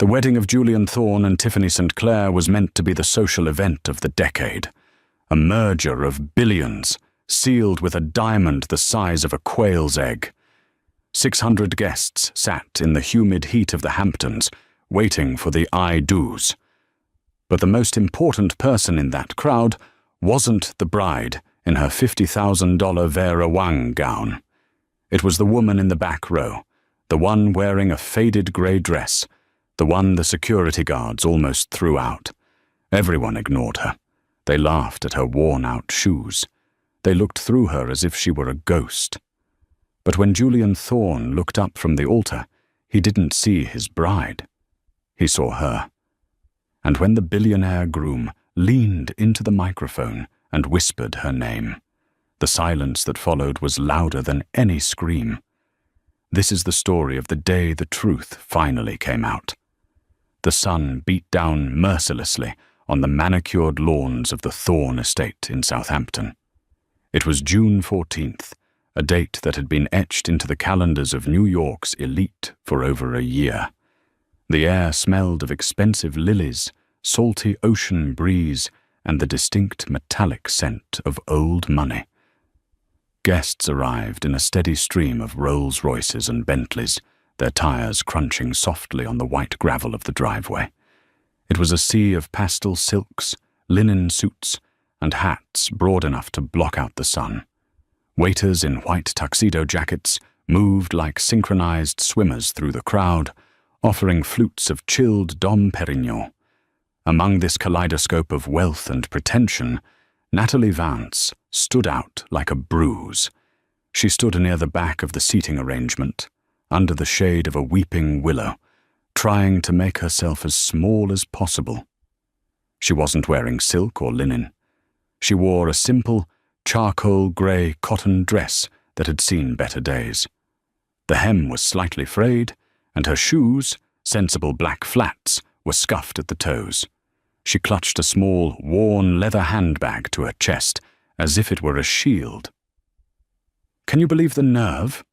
The wedding of Julian Thorne and Tiffany St. Clair was meant to be the social event of the decade, a merger of billions, sealed with a diamond the size of a quail's egg. 600 guests sat in the humid heat of the Hamptons, waiting for the I-dos. But the most important person in that crowd wasn't the bride in her $50,000 Vera Wang gown. It was the woman in the back row, the one wearing a faded grey dress, the one the security guards almost threw out. Everyone ignored her. They laughed at her worn-out shoes. They looked through her as if she were a ghost. But when Julian Thorne looked up from the altar, he didn't see his bride. He saw her. And when the billionaire groom leaned into the microphone and whispered her name, the silence that followed was louder than any scream. This is the story of the day the truth finally came out. The sun beat down mercilessly on the manicured lawns of the Thorne estate in Southampton. It was June 14th, a date that had been etched into the calendars of New York's elite for over a year. The air smelled of expensive lilies, salty ocean breeze, and the distinct metallic scent of old money. Guests arrived in a steady stream of Rolls-Royces and Bentleys, their tires crunching softly on the white gravel of the driveway. It was a sea of pastel silks, linen suits, and hats broad enough to block out the sun. Waiters in white tuxedo jackets moved like synchronized swimmers through the crowd, offering flutes of chilled Dom Perignon. Among this kaleidoscope of wealth and pretension, Natalie Vance stood out like a bruise. She stood near the back of the seating arrangement, under the shade of a weeping willow, trying to make herself as small as possible. She wasn't wearing silk or linen. She wore a simple, charcoal grey cotton dress that had seen better days. The hem was slightly frayed, and her shoes, sensible black flats, were scuffed at the toes. She clutched a small, worn leather handbag to her chest, as if it were a shield. "Can you believe the nerve?"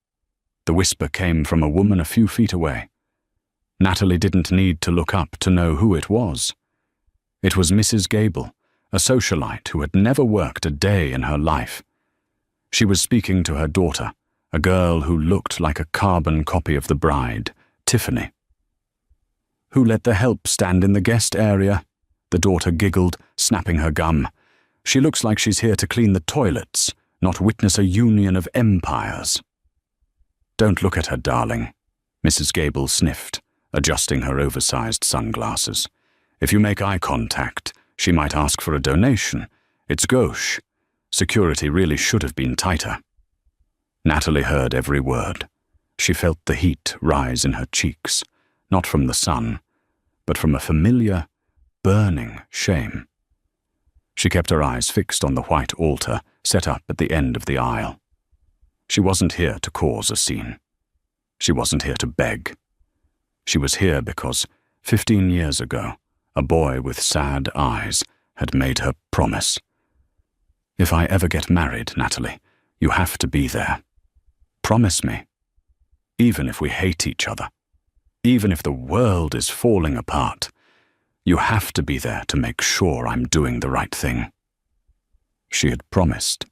The whisper came from a woman a few feet away. Natalie didn't need to look up to know who it was. It was Mrs. Gable, a socialite who had never worked a day in her life. She was speaking to her daughter, a girl who looked like a carbon copy of the bride, Tiffany. "Who let the help stand in the guest area?" The daughter giggled, snapping her gum. "She looks like she's here to clean the toilets, not witness a union of empires." "Don't look at her, darling," Mrs. Gable sniffed, adjusting her oversized sunglasses. "If you make eye contact, she might ask for a donation. It's gauche. Security really should have been tighter." Natalie heard every word. She felt the heat rise in her cheeks, not from the sun, but from a familiar, burning shame. She kept her eyes fixed on the white altar set up at the end of the aisle. She wasn't here to cause a scene. She wasn't here to beg. She was here because, 15 years ago, a boy with sad eyes had made her promise. "If I ever get married, Natalie, you have to be there. Promise me. Even if we hate each other, even if the world is falling apart, you have to be there to make sure I'm doing the right thing." She had promised.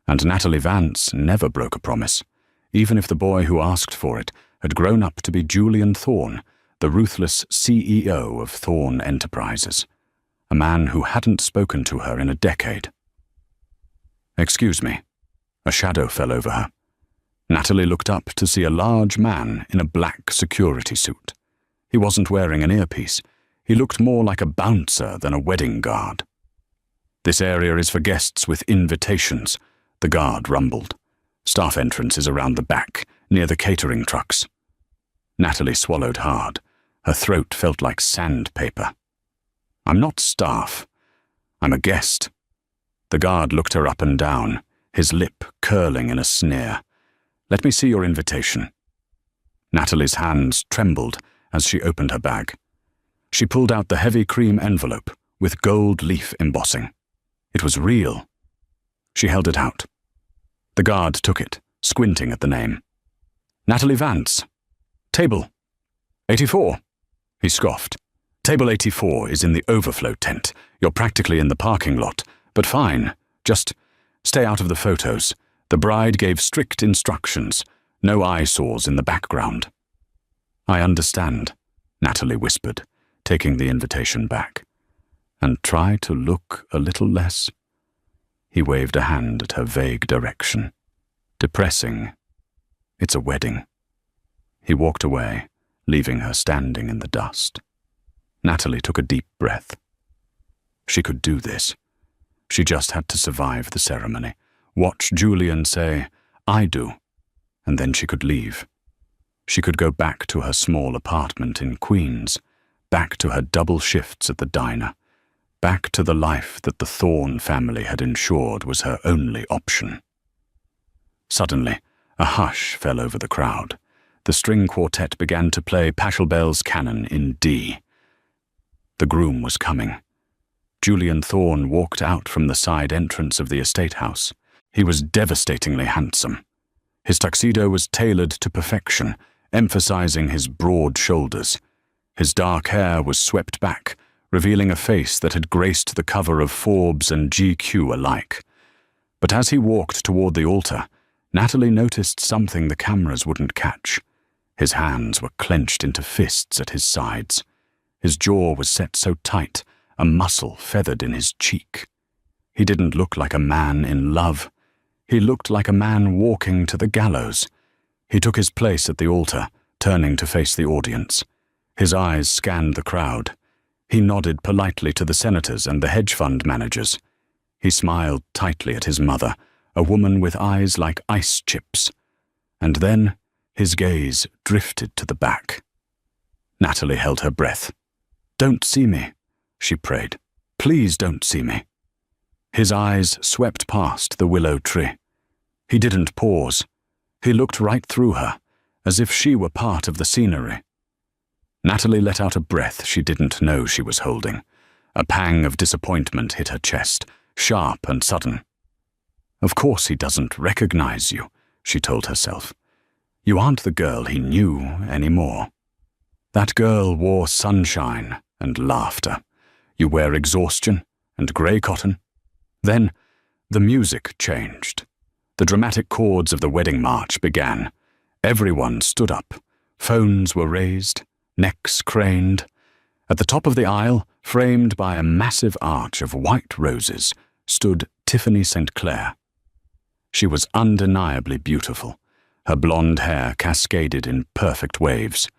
And Natalie Vance never broke a promise, even if the boy who asked for it had grown up to be Julian Thorne, the ruthless CEO of Thorne Enterprises, a man who hadn't spoken to her in a decade. "Excuse me." A shadow fell over her. Natalie looked up to see a large man in a black security suit. He wasn't wearing an earpiece. He looked more like a bouncer than a wedding guard. "This area is for guests with invitations," the guard rumbled. "Staff entrance is around the back, near the catering trucks." Natalie swallowed hard. Her throat felt like sandpaper. "I'm not staff. I'm a guest." The guard looked her up and down, his lip curling in a sneer. "Let me see your invitation." Natalie's hands trembled as she opened her bag. She pulled out the heavy cream envelope with gold leaf embossing. It was real. She held it out. The guard took it, squinting at the name. "Natalie Vance. Table. 84. He scoffed. "Table 84 is in the overflow tent. You're practically in the parking lot. But fine, just stay out of the photos. The bride gave strict instructions. No eyesores in the background." "I understand," Natalie whispered, taking the invitation back. "And try to look a little less." He waved a hand at her vague direction. "Depressing. It's a wedding." He walked away, leaving her standing in the dust. Natalie took a deep breath. She could do this. She just had to survive the ceremony, watch Julian say, "I do," and then she could leave. She could go back to her small apartment in Queens, back to her double shifts at the diner, back to the life that the Thorne family had ensured was her only option. Suddenly, a hush fell over the crowd. The string quartet began to play Pachelbel's Canon in D. The groom was coming. Julian Thorne walked out from the side entrance of the estate house. He was devastatingly handsome. His tuxedo was tailored to perfection, emphasizing his broad shoulders. His dark hair was swept back, revealing a face that had graced the cover of Forbes and GQ alike. But as he walked toward the altar, Natalie noticed something the cameras wouldn't catch. His hands were clenched into fists at his sides. His jaw was set so tight, a muscle feathered in his cheek. He didn't look like a man in love. He looked like a man walking to the gallows. He took his place at the altar, turning to face the audience. His eyes scanned the crowd. He nodded politely to the senators and the hedge fund managers. He smiled tightly at his mother, a woman with eyes like ice chips. And then his gaze drifted to the back. Natalie held her breath. "Don't see me," she prayed. "Please don't see me." His eyes swept past the willow tree. He didn't pause. He looked right through her, as if she were part of the scenery. Natalie let out a breath she didn't know she was holding. A pang of disappointment hit her chest, sharp and sudden. "Of course he doesn't recognize you," she told herself. "You aren't the girl he knew anymore. That girl wore sunshine and laughter. You wear exhaustion and grey cotton." Then the music changed. The dramatic chords of the wedding march began. Everyone stood up. Phones were raised, necks craned. At the top of the aisle, framed by a massive arch of white roses, stood Tiffany St. Clair. She was undeniably beautiful. Her blonde hair cascaded in perfect waves.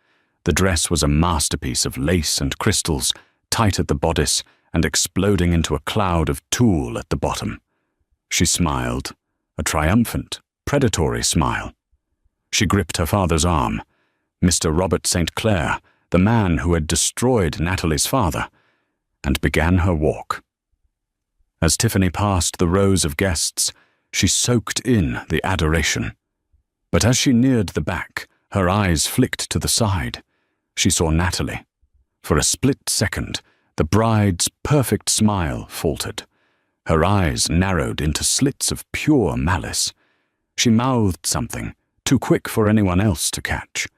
The dress was a masterpiece of lace and crystals, tight at the bodice and exploding into a cloud of tulle at the bottom. She smiled, a triumphant, predatory smile. She gripped her father's arm, Mr. Robert St. Clair, the man who had destroyed Natalie's father, and began her walk. As Tiffany passed the rows of guests, she soaked in the adoration. But as she neared the back, her eyes flicked to the side. She saw Natalie. For a split second, the bride's perfect smile faltered. Her eyes narrowed into slits of pure malice. She mouthed something, too quick for anyone else to catch.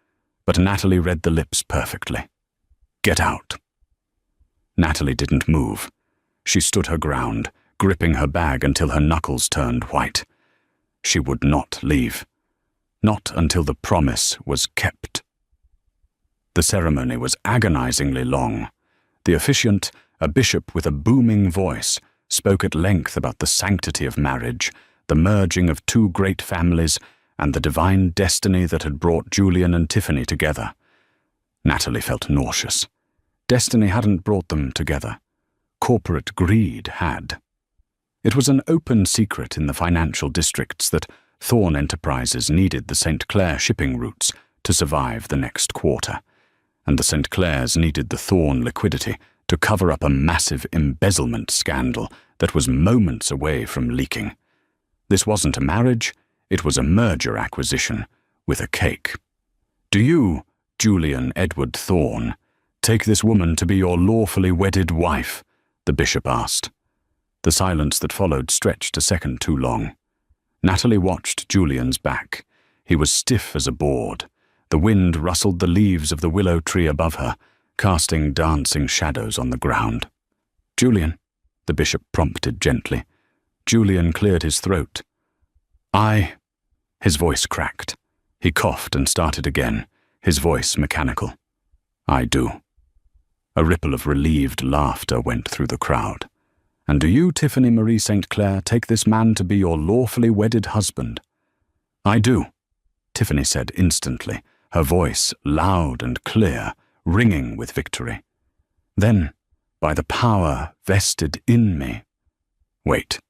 But Natalie read the lips perfectly. "Get out." Natalie didn't move. She stood her ground, gripping her bag until her knuckles turned white. She would not leave. Not until the promise was kept. The ceremony was agonizingly long. The officiant, a bishop with a booming voice, spoke at length about the sanctity of marriage, the merging of two great families, and the divine destiny that had brought Julian and Tiffany together. Natalie felt nauseous. Destiny hadn't brought them together. Corporate greed had. It was an open secret in the financial districts that Thorne Enterprises needed the St. Clair shipping routes to survive the next quarter, and the St. Clairs needed the Thorne liquidity to cover up a massive embezzlement scandal that was moments away from leaking. This wasn't a marriage, it was a merger acquisition with a cake. "Do you, Julian Edward Thorne, take this woman to be your lawfully wedded wife?" the bishop asked. The silence that followed stretched a second too long. Natalie watched Julian's back. He was stiff as a board. The wind rustled the leaves of the willow tree above her, casting dancing shadows on the ground. "Julian," the bishop prompted gently. Julian cleared his throat. His voice cracked. He coughed and started again, his voice mechanical. "I do." A ripple of relieved laughter went through the crowd. "And do you, Tiffany Marie St. Clair, take this man to be your lawfully wedded husband?" "I do," Tiffany said instantly, her voice loud and clear, ringing with victory. "Then, by the power vested in me—" Wait.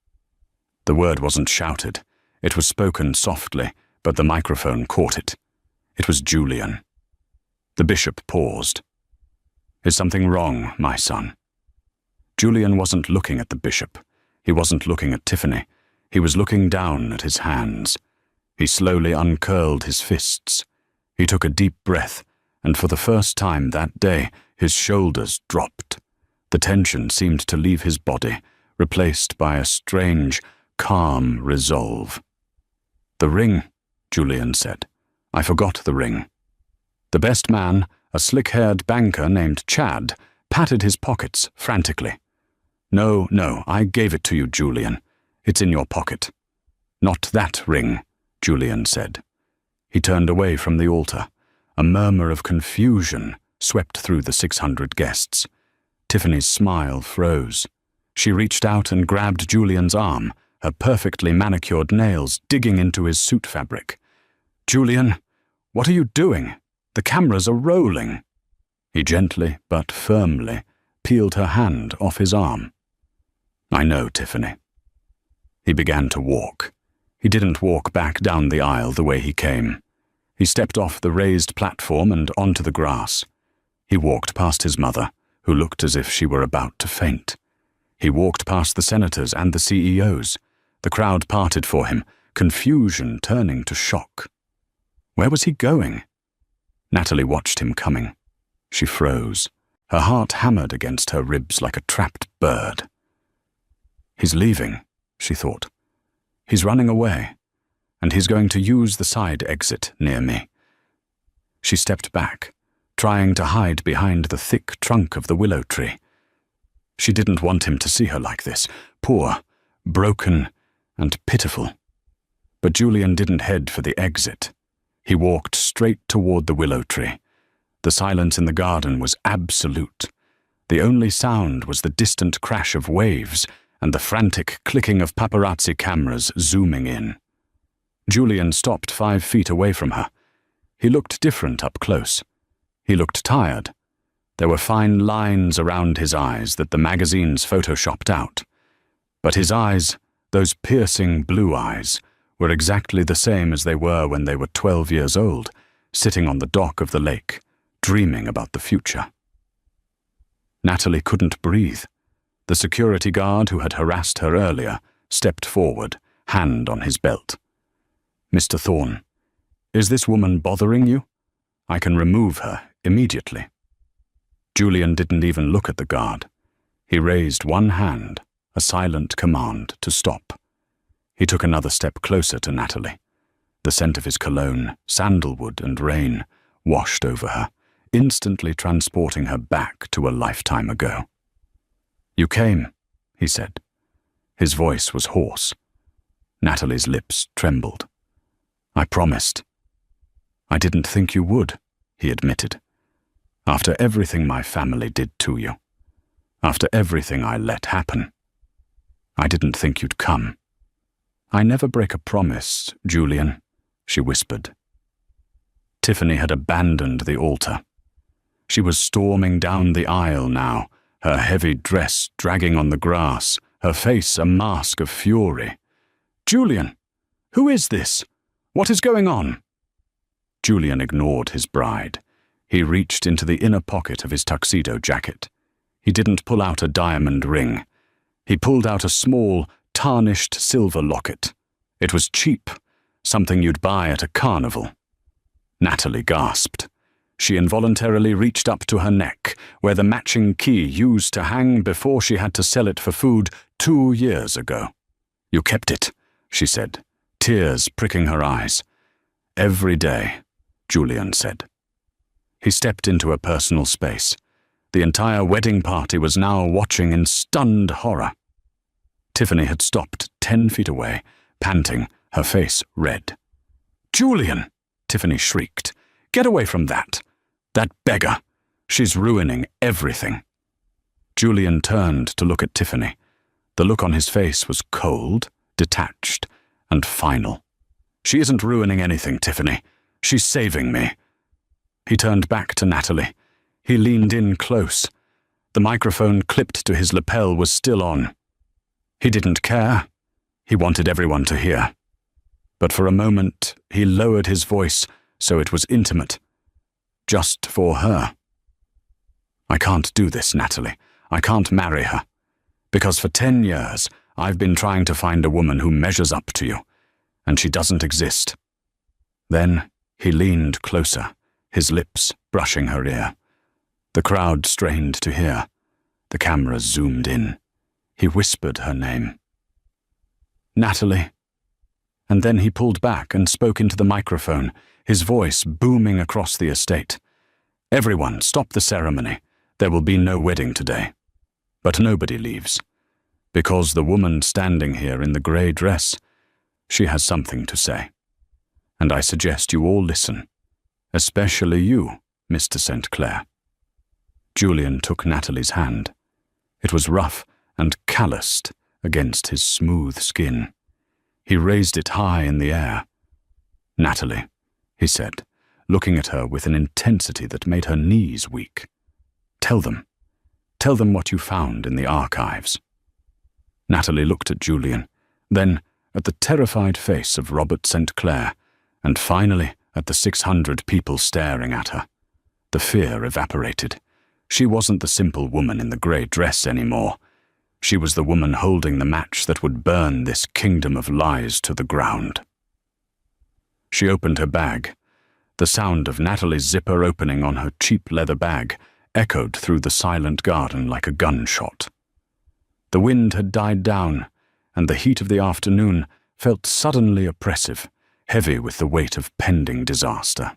The word wasn't shouted. It was spoken softly, but the microphone caught it. It was Julian. The bishop paused. "Is something wrong, my son?" Julian wasn't looking at the bishop. He wasn't looking at Tiffany. He was looking down at his hands. He slowly uncurled his fists. He took a deep breath, and for the first time that day, his shoulders dropped. The tension seemed to leave his body, replaced by a strange, calm resolve. "The ring," Julian said. "I forgot the ring." The best man, a slick-haired banker named Chad, patted his pockets frantically. No, I gave it to you, Julian. It's in your pocket." "Not that ring," Julian said. He turned away from the altar. A murmur of confusion swept through the 600 guests. Tiffany's smile froze. She reached out and grabbed Julian's arm, her perfectly manicured nails digging into his suit fabric. "Julian, what are you doing? The cameras are rolling." He gently but firmly peeled her hand off his arm. "I know, Tiffany." He began to walk. He didn't walk back down the aisle the way he came. He stepped off the raised platform and onto the grass. He walked past his mother, who looked as if she were about to faint. He walked past the senators and the CEOs. The crowd parted for him, confusion turning to shock. Where was he going? Natalie watched him coming. She froze. Her heart hammered against her ribs like a trapped bird. "He's leaving," she thought. "He's running away, and he's going to use the side exit near me." She stepped back, trying to hide behind the thick trunk of the willow tree. She didn't want him to see her like this, poor, broken, and pitiful. But Julian didn't head for the exit. He walked straight toward the willow tree. The silence in the garden was absolute. The only sound was the distant crash of waves and the frantic clicking of paparazzi cameras zooming in. Julian stopped 5 feet away from her. He looked different up close. He looked tired. There were fine lines around his eyes that the magazines photoshopped out. But his eyes, those piercing blue eyes, were exactly the same as they were when they were 12 years old, sitting on the dock of the lake, dreaming about the future. Natalie couldn't breathe. The security guard who had harassed her earlier stepped forward, hand on his belt. "Mr. Thorne, is this woman bothering you? I can remove her immediately." Julian didn't even look at the guard. He raised one hand, a silent command to stop. He took another step closer to Natalie. The scent of his cologne, sandalwood and rain, washed over her, instantly transporting her back to a lifetime ago. "You came," he said. His voice was hoarse. Natalie's lips trembled. "I promised." "I didn't think you would," he admitted. "After everything my family did to you. After everything I let happen. I didn't think you'd come." "I never break a promise, Julian," she whispered. Tiffany had abandoned the altar. She was storming down the aisle now, her heavy dress dragging on the grass, her face a mask of fury. "Julian, who is this? What is going on?" Julian ignored his bride. He reached into the inner pocket of his tuxedo jacket. He didn't pull out a diamond ring. He pulled out a small, tarnished silver locket. It was cheap, something you'd buy at a carnival. Natalie gasped. She involuntarily reached up to her neck, where the matching key used to hang before she had to sell it for food 2 years ago. "You kept it," she said, tears pricking her eyes. "Every day," Julian said. He stepped into a personal space. The entire wedding party was now watching in stunned horror. Tiffany had stopped 10 feet away, panting, her face red. "Julian!" Tiffany shrieked. "Get away from that! That beggar! She's ruining everything!" Julian turned to look at Tiffany. The look on his face was cold, detached, and final. "She isn't ruining anything, Tiffany. She's saving me." He turned back to Natalie. He leaned in close. The microphone clipped to his lapel was still on. He didn't care. He wanted everyone to hear. But for a moment, he lowered his voice so it was intimate. Just for her. "I can't do this, Natalie. I can't marry her. Because for 10 years, I've been trying to find a woman who measures up to you, and she doesn't exist." Then he leaned closer, his lips brushing her ear. The crowd strained to hear. The camera zoomed in. He whispered her name. "Natalie." And then he pulled back and spoke into the microphone, his voice booming across the estate. "Everyone, stop the ceremony. There will be no wedding today." But nobody leaves. Because the woman standing here in the grey dress, she has something to say. And I suggest you all listen. Especially you, Mr. St. Clair. Julian took Natalie's hand. It was rough and calloused against his smooth skin. He raised it high in the air. "Natalie," he said, looking at her with an intensity that made her knees weak. Tell them what you found in the archives." Natalie looked at Julian, then at the terrified face of Robert St. Clair, and finally at the 600 people staring at her. The fear evaporated. She wasn't the simple woman in the grey dress anymore. She was the woman holding the match that would burn this kingdom of lies to the ground. She opened her bag. The sound of Natalie's zipper opening on her cheap leather bag echoed through the silent garden like a gunshot. The wind had died down, and the heat of the afternoon felt suddenly oppressive, heavy with the weight of pending disaster.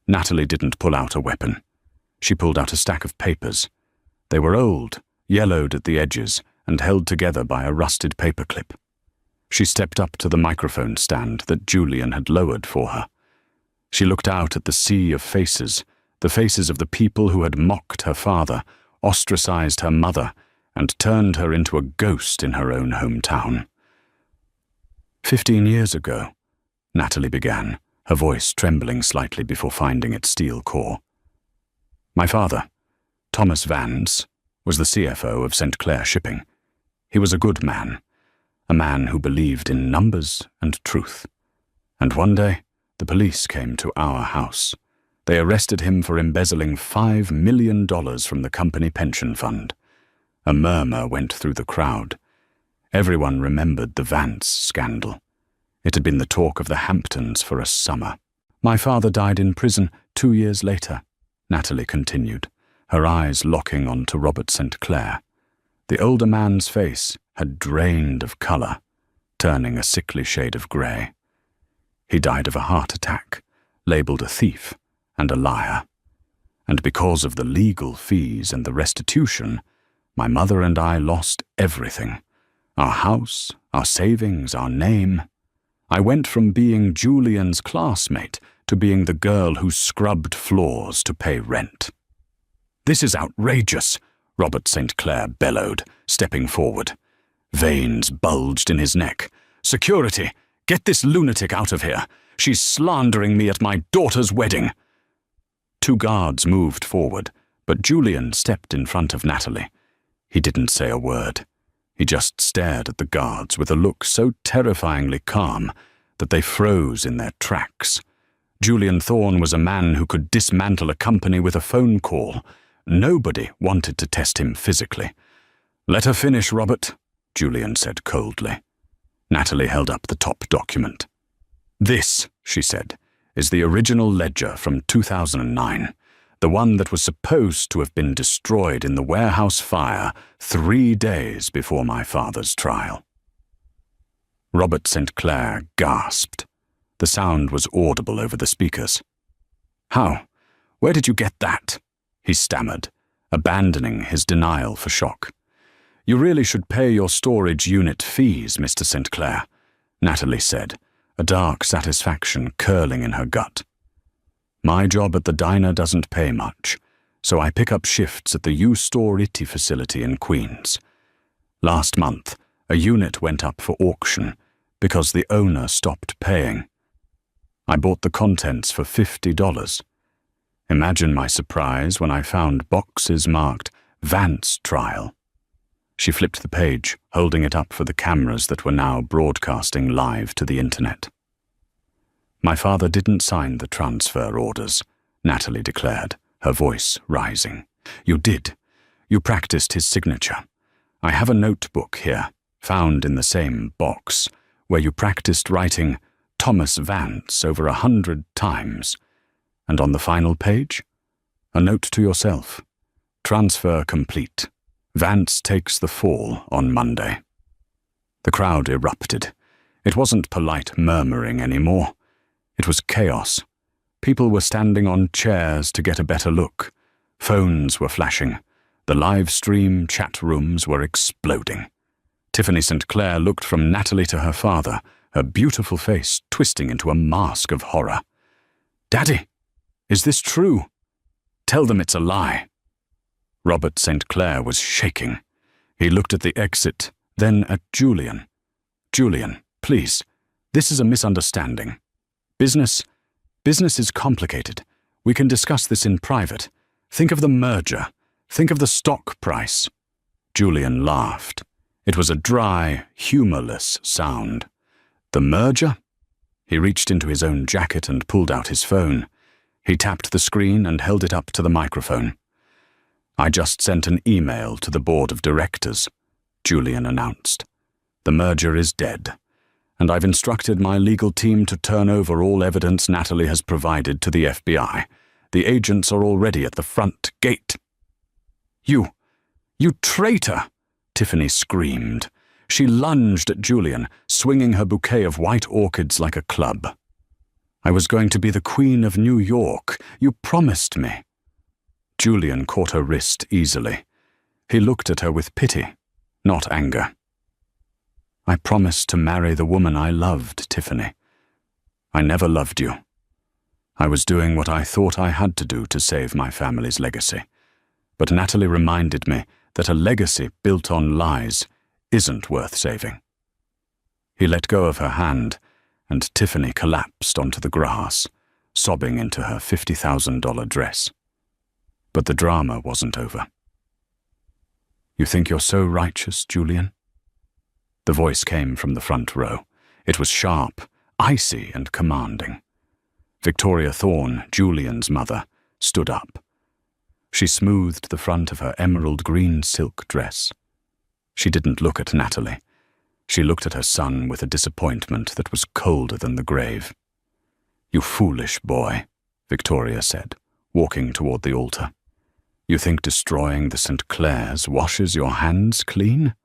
Natalie didn't pull out a weapon. She pulled out a stack of papers. They were old, yellowed at the edges, and held together by a rusted paperclip. She stepped up to the microphone stand that Julian had lowered for her. She looked out at the sea of faces, the faces of the people who had mocked her father, ostracized her mother, and turned her into a ghost in her own hometown. 15 years ago, Natalie began, her voice trembling slightly before finding its steel core. My father, Thomas Vance, was the CFO of St. Clair Shipping. He was a good man, a man who believed in numbers and truth. And one day, the police came to our house. They arrested him for embezzling $5 million from the company pension fund. A murmur went through the crowd. Everyone remembered the Vance scandal. It had been the talk of the Hamptons for a summer. My father died in prison 2 years later, Natalie continued, her eyes locking onto Robert St. Clair. The older man's face had drained of colour, turning a sickly shade of grey. He died of a heart attack, labelled a thief and a liar. And because of the legal fees and the restitution, my mother and I lost everything. Our house, our savings, our name. I went from being Julian's classmate to being the girl who scrubbed floors to pay rent. "This is outrageous," Robert St. Clair bellowed, stepping forward. Veins bulged in his neck. "Security! Get this lunatic out of here! She's slandering me at my daughter's wedding!" 2 guards moved forward, but Julian stepped in front of Natalie. He didn't say a word. He just stared at the guards with a look so terrifyingly calm that they froze in their tracks. Julian Thorne was a man who could dismantle a company with a phone call. Nobody wanted to test him physically. "Let her finish, Robert," Julian said coldly. Natalie held up the top document. "This," she said, "is the original ledger from 2009, the one that was supposed to have been destroyed in the warehouse fire 3 days before my father's trial." Robert St. Clair gasped. The sound was audible over the speakers. "How? Where did you get that?" he stammered, abandoning his denial for shock. "You really should pay your storage unit fees, Mr. St. Clair," Natalie said, a dark satisfaction curling in her gut. "My job at the diner doesn't pay much, so I pick up shifts at the U-Store-Ity facility in Queens. Last month, a unit went up for auction because the owner stopped paying. I bought the contents for $50. Imagine my surprise when I found boxes marked Vance Trial." She flipped the page, holding it up for the cameras that were now broadcasting live to the internet. "My father didn't sign the transfer orders," Natalie declared, her voice rising. "You did. You practiced his signature. I have a notebook here, found in the same box, where you practiced writing Thomas Vance over 100 times. And on the final page, a note to yourself. Transfer complete. Vance takes the fall on Monday." The crowd erupted. It wasn't polite murmuring anymore. It was chaos. People were standing on chairs to get a better look. Phones were flashing. The live stream chat rooms were exploding. Tiffany St. Clair looked from Natalie to her father, her beautiful face twisting into a mask of horror. "Daddy, is this true? Tell them it's a lie." Robert St. Clair was shaking. He looked at the exit, then at Julian. "Julian, please, this is a misunderstanding. Business is complicated. We can discuss this in private. Think of the merger. Think of the stock price." Julian laughed. It was a dry, humorless sound. "The merger?" He reached into his own jacket and pulled out his phone. He tapped the screen and held it up to the microphone. "I just sent an email to the board of directors," Julian announced. "The merger is dead, and I've instructed my legal team to turn over all evidence Natalie has provided to the FBI. The agents are already at the front gate." You traitor!" Tiffany screamed. She lunged at Julian, swinging her bouquet of white orchids like a club. "I was going to be the Queen of New York. You promised me." Julian caught her wrist easily. He looked at her with pity, not anger. "I promised to marry the woman I loved, Tiffany. I never loved you. I was doing what I thought I had to do to save my family's legacy. But Natalie reminded me that a legacy built on lies isn't worth saving." He let go of her hand, and Tiffany collapsed onto the grass, sobbing into her $50,000 dress. But the drama wasn't over. "You think you're so righteous, Julian?" The voice came from the front row. It was sharp, icy, and commanding. Victoria Thorne, Julian's mother, stood up. She smoothed the front of her emerald green silk dress. She didn't look at Natalie. She looked at her son with a disappointment that was colder than the grave. "You foolish boy," Victoria said, walking toward the altar. "You think destroying the St. Clairs washes your hands clean?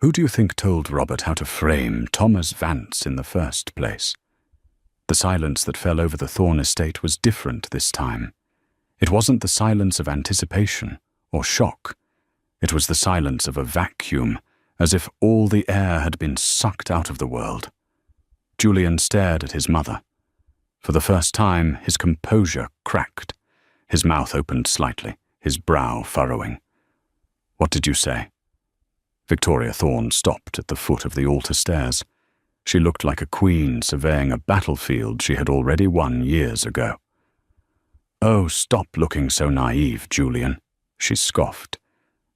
Who do you think told Robert how to frame Thomas Vance in the first place?" The silence that fell over the Thorne estate was different this time. It wasn't the silence of anticipation or shock. It was the silence of a vacuum, as if all the air had been sucked out of the world. Julian stared at his mother. For the first time, his composure cracked. His mouth opened slightly, his brow furrowing. "What did you say?" Victoria Thorne stopped at the foot of the altar stairs. She looked like a queen surveying a battlefield she had already won years ago. "Oh, stop looking so naive, Julian," she scoffed.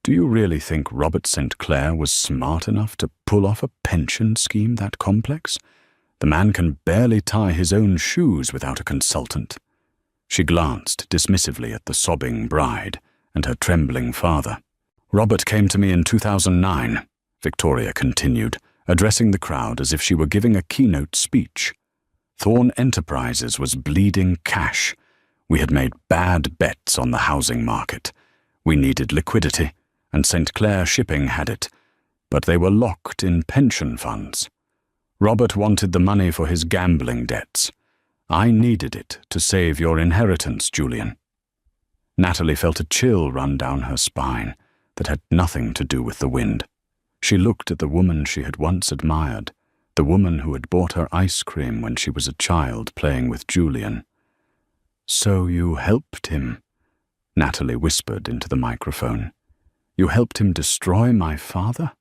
"Do you really think Robert St. Clair was smart enough to pull off a pension scheme that complex? The man can barely tie his own shoes without a consultant." She glanced dismissively at the sobbing bride and her trembling father. "Robert came to me in 2009, Victoria continued, addressing the crowd as if she were giving a keynote speech. Thorne Enterprises was bleeding cash. We had made bad bets on the housing market. We needed liquidity, and St. Clair Shipping had it, but they were locked in pension funds. Robert wanted the money for his gambling debts. I needed it to save your inheritance, Julian." Natalie felt a chill run down her spine that had nothing to do with the wind. She looked at the woman she had once admired, the woman who had bought her ice cream when she was a child playing with Julian. "So you helped him," Natalie whispered into the microphone. "You helped him destroy my father?"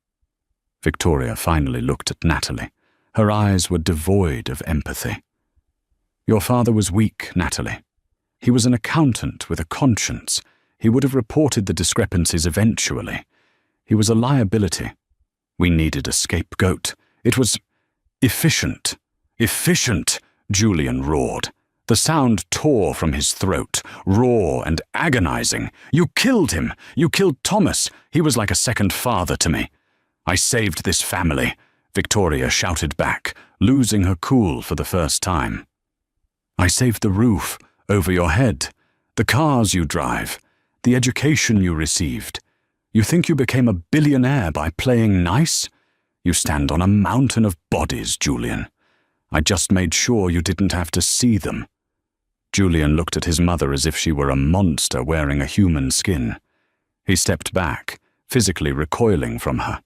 Victoria finally looked at Natalie. Her eyes were devoid of empathy. "Your father was weak, Natalie. He was an accountant with a conscience. He would have reported the discrepancies eventually. He was a liability. We needed a scapegoat. It was efficient." "Efficient!" Julian roared. The sound tore from his throat, raw and agonizing. "You killed him! You killed Thomas! He was like a second father to me." "I saved this family," Victoria shouted back, losing her cool for the first time. "I saved the roof over your head, the cars you drive, the education you received. You think you became a billionaire by playing nice? You stand on a mountain of bodies, Julian. I just made sure you didn't have to see them." Julian looked at his mother as if she were a monster wearing a human skin. He stepped back, physically recoiling from her.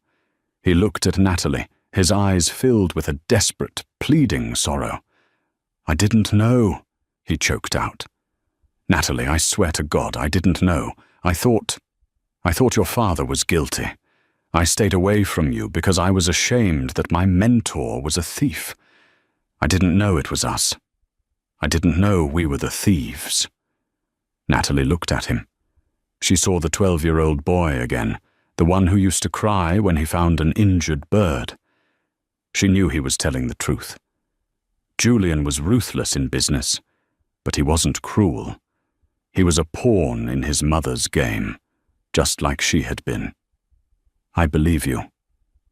He looked at Natalie, his eyes filled with a desperate, pleading sorrow. "I didn't know," he choked out. "Natalie, I swear to God, I didn't know. I thought your father was guilty. I stayed away from you because I was ashamed that my mentor was a thief. I didn't know it was us. I didn't know we were the thieves." Natalie looked at him. She saw the 12-year-old boy again, the one who used to cry when he found an injured bird. She knew he was telling the truth. Julian was ruthless in business, but he wasn't cruel. He was a pawn in his mother's game, just like she had been. "I believe you,"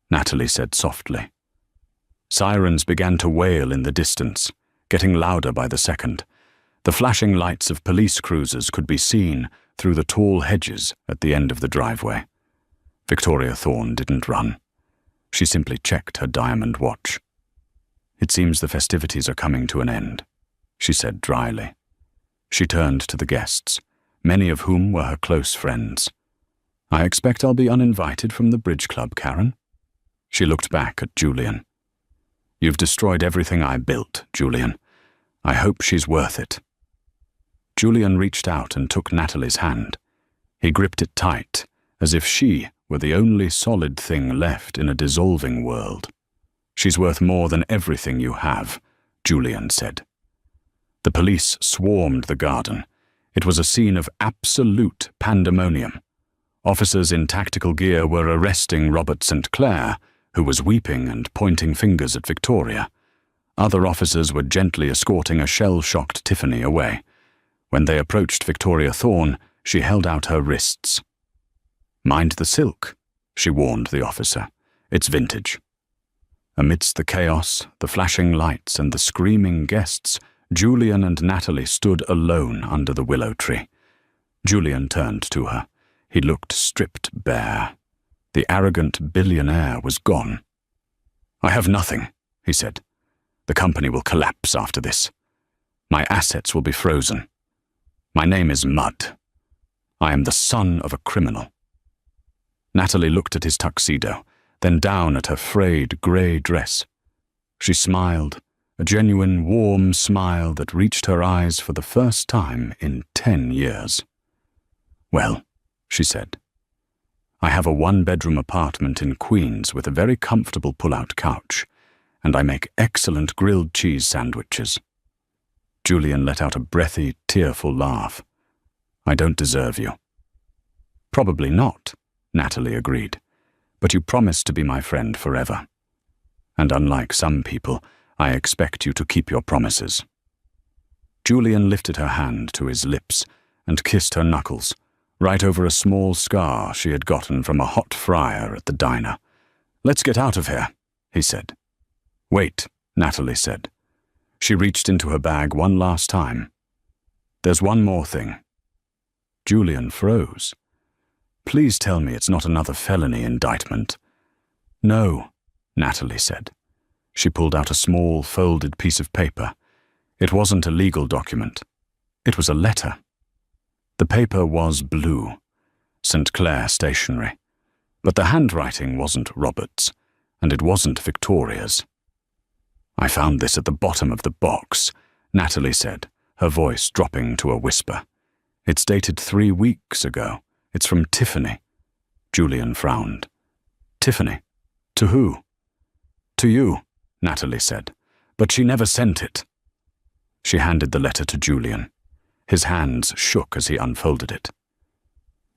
Natalie said softly. Sirens began to wail in the distance, getting louder by the second. The flashing lights of police cruisers could be seen through the tall hedges at the end of the driveway. Victoria Thorne didn't run. She simply checked her diamond watch. "It seems the festivities are coming to an end," she said dryly. She turned to the guests, many of whom were her close friends. "I expect I'll be uninvited from the bridge club, Karen." She looked back at Julian. "You've destroyed everything I built, Julian. I hope she's worth it." Julian reached out and took Natalie's hand. He gripped it tight, as if she were the only solid thing left in a dissolving world. "She's worth more than everything you have," Julian said. The police swarmed the garden. It was a scene of absolute pandemonium. Officers in tactical gear were arresting Robert St. Clair, who was weeping and pointing fingers at Victoria. Other officers were gently escorting a shell-shocked Tiffany away. When they approached Victoria Thorne, she held out her wrists. "Mind the silk," she warned the officer. "It's vintage." Amidst the chaos, the flashing lights, and the screaming guests, Julian and Natalie stood alone under the willow tree. Julian turned to her. He looked stripped bare. The arrogant billionaire was gone. "I have nothing," he said. "The company will collapse after this. My assets will be frozen. My name is Mud. I am the son of a criminal." Natalie looked at his tuxedo, then down at her frayed grey dress. She smiled, a genuine warm smile that reached her eyes for the first time in 10 years. "Well," she said, "I have a one-bedroom apartment in Queens with a very comfortable pull-out couch, and I make excellent grilled cheese sandwiches." Julian let out a breathy, tearful laugh. "I don't deserve you." "Probably not," Natalie agreed, "but you promised to be my friend forever. And unlike some people, I expect you to keep your promises." Julian lifted her hand to his lips and kissed her knuckles, right over a small scar she had gotten from a hot fryer at the diner. "Let's get out of here," he said. "Wait," Natalie said. She reached into her bag one last time. "There's one more thing." Julian froze. "Please tell me it's not another felony indictment." "No," Natalie said. She pulled out a small, folded piece of paper. It wasn't a legal document. It was a letter. The paper was blue, St. Clair stationery, but the handwriting wasn't Robert's, and it wasn't Victoria's. "I found this at the bottom of the box," Natalie said, her voice dropping to a whisper. "It's dated 3 weeks ago. It's from Tiffany." Julian frowned. "Tiffany? To who?" "To you," Natalie said, "but she never sent it." She handed the letter to Julian. His hands shook as he unfolded it.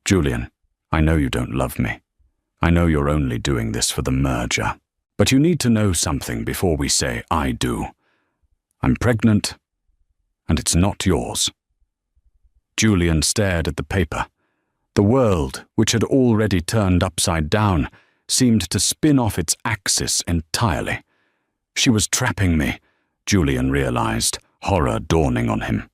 "Julian, I know you don't love me. I know you're only doing this for the merger. But you need to know something before we say I do. I'm pregnant, and it's not yours." Julian stared at the paper. The world, which had already turned upside down, seemed to spin off its axis entirely. She was trapping me, Julian realized, horror dawning on him.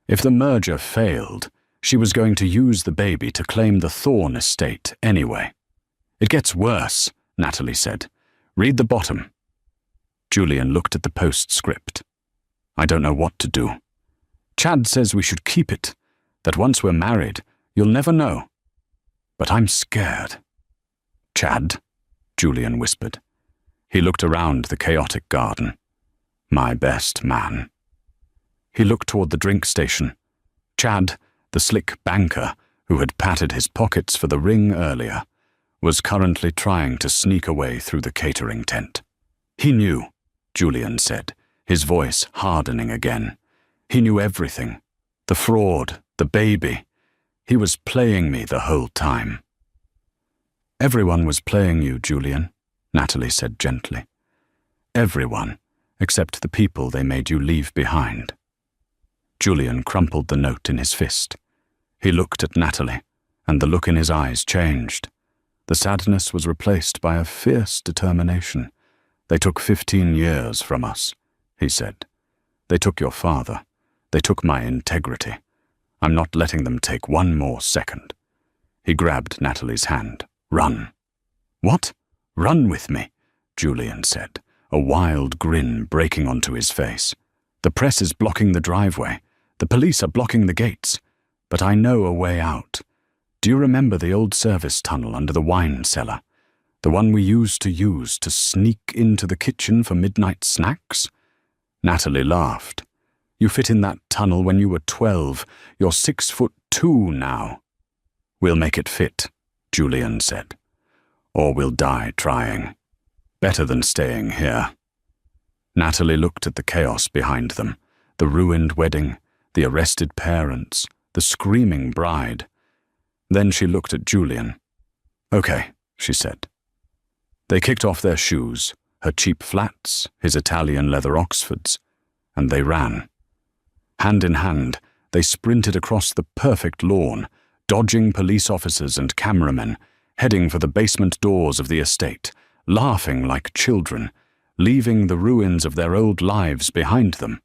If the merger failed, she was going to use the baby to claim the Thorne estate anyway. "It gets worse," Natalie said. "Read the bottom." Julian looked at the postscript. "I don't know what to do. Chad says we should keep it, that once we're married, you'll never know. But I'm scared." "Chad?" Julian whispered. He looked around the chaotic garden. "My best man." He looked toward the drink station. Chad, the slick banker who had patted his pockets for the ring earlier, was currently trying to sneak away through the catering tent. "He knew," Julian said, his voice hardening again. "He knew everything. The fraud, the baby. He was playing me the whole time." "Everyone was playing you, Julian," Natalie said gently. "Everyone, except the people they made you leave behind." Julian crumpled the note in his fist. He looked at Natalie, and the look in his eyes changed. The sadness was replaced by a fierce determination. "They took 15 years from us," he said. "They took your father. They took my integrity. I'm not letting them take one more second." He grabbed Natalie's hand. "Run." "What? Run with me?" Julian said, a wild grin breaking onto his face. "The press is blocking the driveway. The police are blocking the gates. But I know a way out. Do you remember the old service tunnel under the wine cellar? The one we used to sneak into the kitchen for midnight snacks?" Natalie laughed. "You fit in that tunnel when you were 12. You're 6'2" now." "We'll make it fit," Julian said. "Or we'll die trying. Better than staying here." Natalie looked at the chaos behind them, the ruined wedding, the arrested parents, the screaming bride. Then she looked at Julian. "Okay," she said. They kicked off their shoes, her cheap flats, his Italian leather Oxfords, and they ran. Hand in hand, they sprinted across the perfect lawn, dodging police officers and cameramen, heading for the basement doors of the estate, laughing like children, leaving the ruins of their old lives behind them.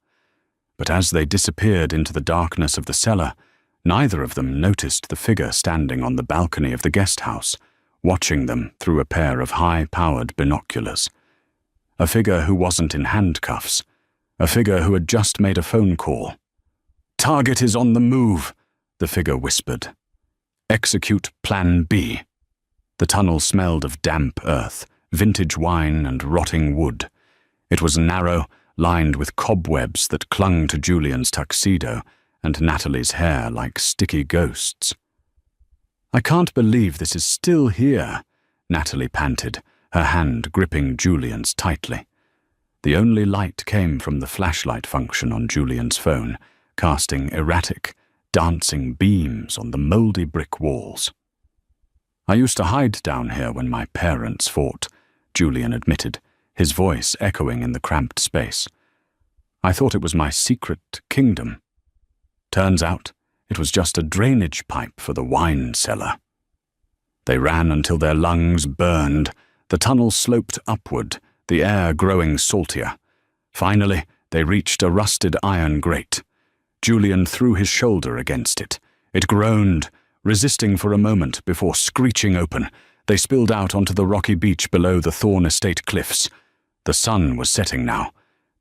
But as they disappeared into the darkness of the cellar, neither of them noticed the figure standing on the balcony of the guest house, watching them through a pair of high-powered binoculars. A figure who wasn't in handcuffs, a figure who had just made a phone call. "Target is on the move," the figure whispered. "Execute Plan B." The tunnel smelled of damp earth, vintage wine and rotting wood. It was narrow, lined with cobwebs that clung to Julian's tuxedo and Natalie's hair like sticky ghosts. "I can't believe this is still here," Natalie panted, her hand gripping Julian's tightly. The only light came from the flashlight function on Julian's phone, casting erratic, dancing beams on the mouldy brick walls. "I used to hide down here when my parents fought," Julian admitted, his voice echoing in the cramped space. "I thought it was my secret kingdom. Turns out, it was just a drainage pipe for the wine cellar." They ran until their lungs burned. The tunnel sloped upward, the air growing saltier. Finally, they reached a rusted iron grate. Julian threw his shoulder against it. It groaned, resisting for a moment before screeching open. They spilled out onto the rocky beach below the Thorne Estate cliffs. The sun was setting now,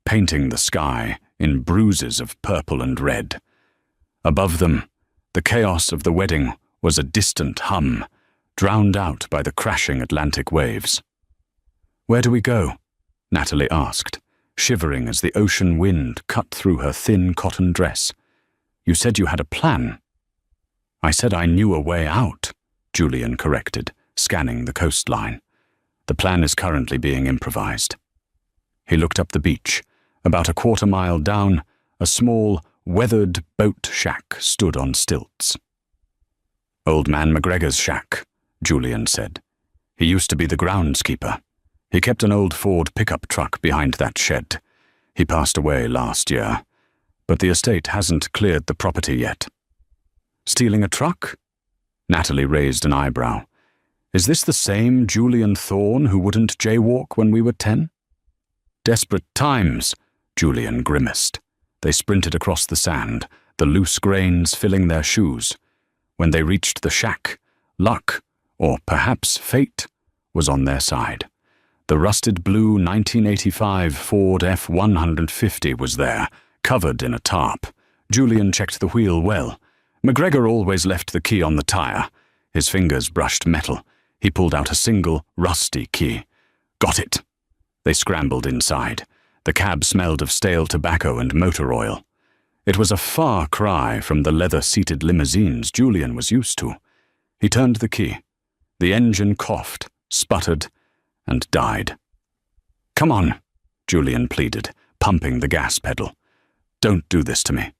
painting the sky in bruises of purple and red. Above them, The chaos of the wedding was a distant hum, drowned out by the crashing Atlantic waves. "Where do we go?" Natalie asked, shivering as the ocean wind cut through her thin cotton dress. "You said you had a plan." "I said I knew a way out," Julian corrected, scanning the coastline. "The plan is currently being improvised." He looked up the beach. About a quarter-mile down, a small, weathered boat shack stood on stilts. "Old man McGregor's shack," Julian said. "He used to be the groundskeeper. He kept an old Ford pickup truck behind that shed. He passed away last year, but the estate hasn't cleared the property yet." "Stealing a truck?" Natalie raised an eyebrow. "Is this the same Julian Thorne who wouldn't jaywalk when we were 10? "Desperate times," Julian grimaced. They sprinted across the sand, the loose grains filling their shoes. When they reached the shack, luck, or perhaps fate, was on their side. The rusted blue 1985 Ford F-150 was there, covered in a tarp. Julian checked the wheel well. McGregor always left the key on the tire. His fingers brushed metal. He pulled out a single, rusty key. "Got it." They scrambled inside. The cab smelled of stale tobacco and motor oil. It was a far cry from the leather-seated limousines Julian was used to. He turned the key. The engine coughed, sputtered, and died. "Come on," Julian pleaded, pumping the gas pedal. "Don't do this to me."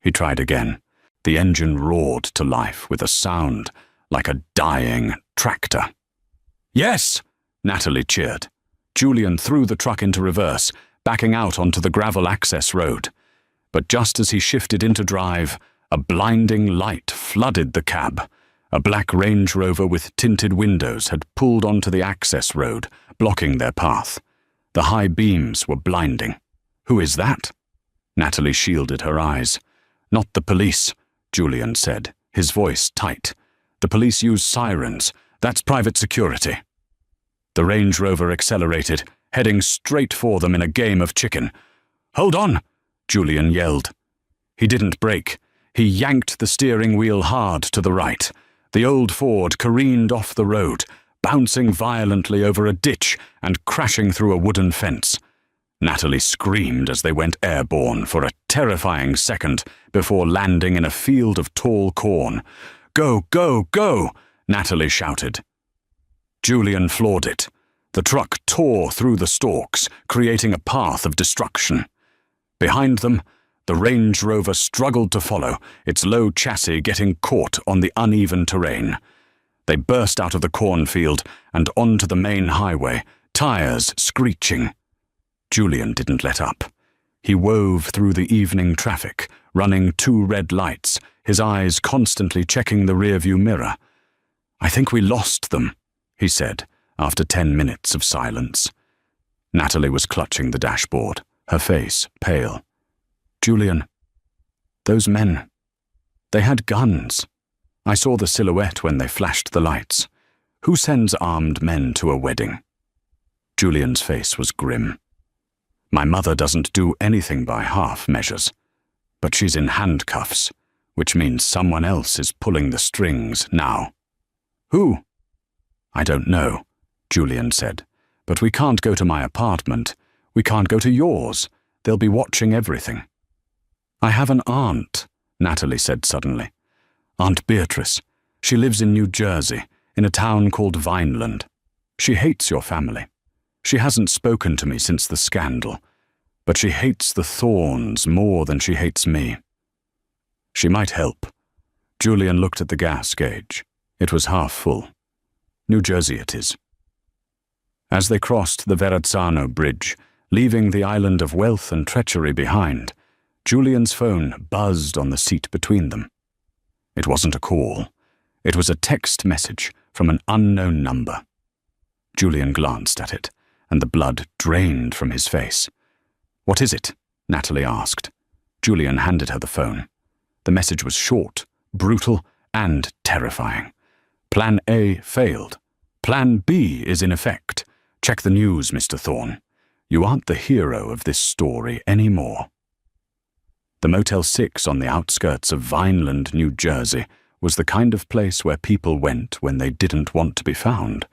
He tried again. The engine roared to life with a sound like a dying tractor. "Yes!" Natalie cheered. Julian threw the truck into reverse, backing out onto the gravel access road. But just as he shifted into drive, a blinding light flooded the cab. A black Range Rover with tinted windows had pulled onto the access road, blocking their path. The high beams were blinding. "Who is that?" Natalie shielded her eyes. "Not the police," Julian said, his voice tight. "The police use sirens. That's private security." The Range Rover accelerated, heading straight for them in a game of chicken. "Hold on!" Julian yelled. He didn't brake. He yanked the steering wheel hard to the right. The old Ford careened off the road, bouncing violently over a ditch and crashing through a wooden fence. Natalie screamed as they went airborne for a terrifying second before landing in a field of tall corn. "Go, go, go!" Natalie shouted. Julian floored it. The truck tore through the stalks, creating a path of destruction. Behind them, the Range Rover struggled to follow, its low chassis getting caught on the uneven terrain. They burst out of the cornfield and onto the main highway, tires screeching. Julian didn't let up. He wove through the evening traffic, running 2 red lights, his eyes constantly checking the rearview mirror. "I think we lost them," he said, after 10 minutes of silence. Natalie was clutching the dashboard, her face pale. "Julian, those men, they had guns. I saw the silhouette when they flashed the lights. Who sends armed men to a wedding?" Julian's face was grim. "My mother doesn't do anything by half measures, but she's in handcuffs, which means someone else is pulling the strings now." "Who?" "I don't know," Julian said, "but we can't go to my apartment. We can't go to yours. They'll be watching everything." "I have an aunt," Natalie said suddenly. "Aunt Beatrice. She lives in New Jersey, in a town called Vineland. She hates your family. She hasn't spoken to me since the scandal, but she hates the Thornes more than she hates me. She might help." Julian looked at the gas gauge. It was half full. "New Jersey it is." As they crossed the Verrazzano Bridge, leaving the island of wealth and treachery behind, Julian's phone buzzed on the seat between them. It wasn't a call. It was a text message from an unknown number. Julian glanced at it, and the blood drained from his face. "What is it?" Natalie asked. Julian handed her the phone. The message was short, brutal, and terrifying. "Plan A failed. Plan B is in effect. Check the news, Mr. Thorne. You aren't the hero of this story anymore." The Motel 6 on the outskirts of Vineland, New Jersey, was the kind of place where people went when they didn't want to be found.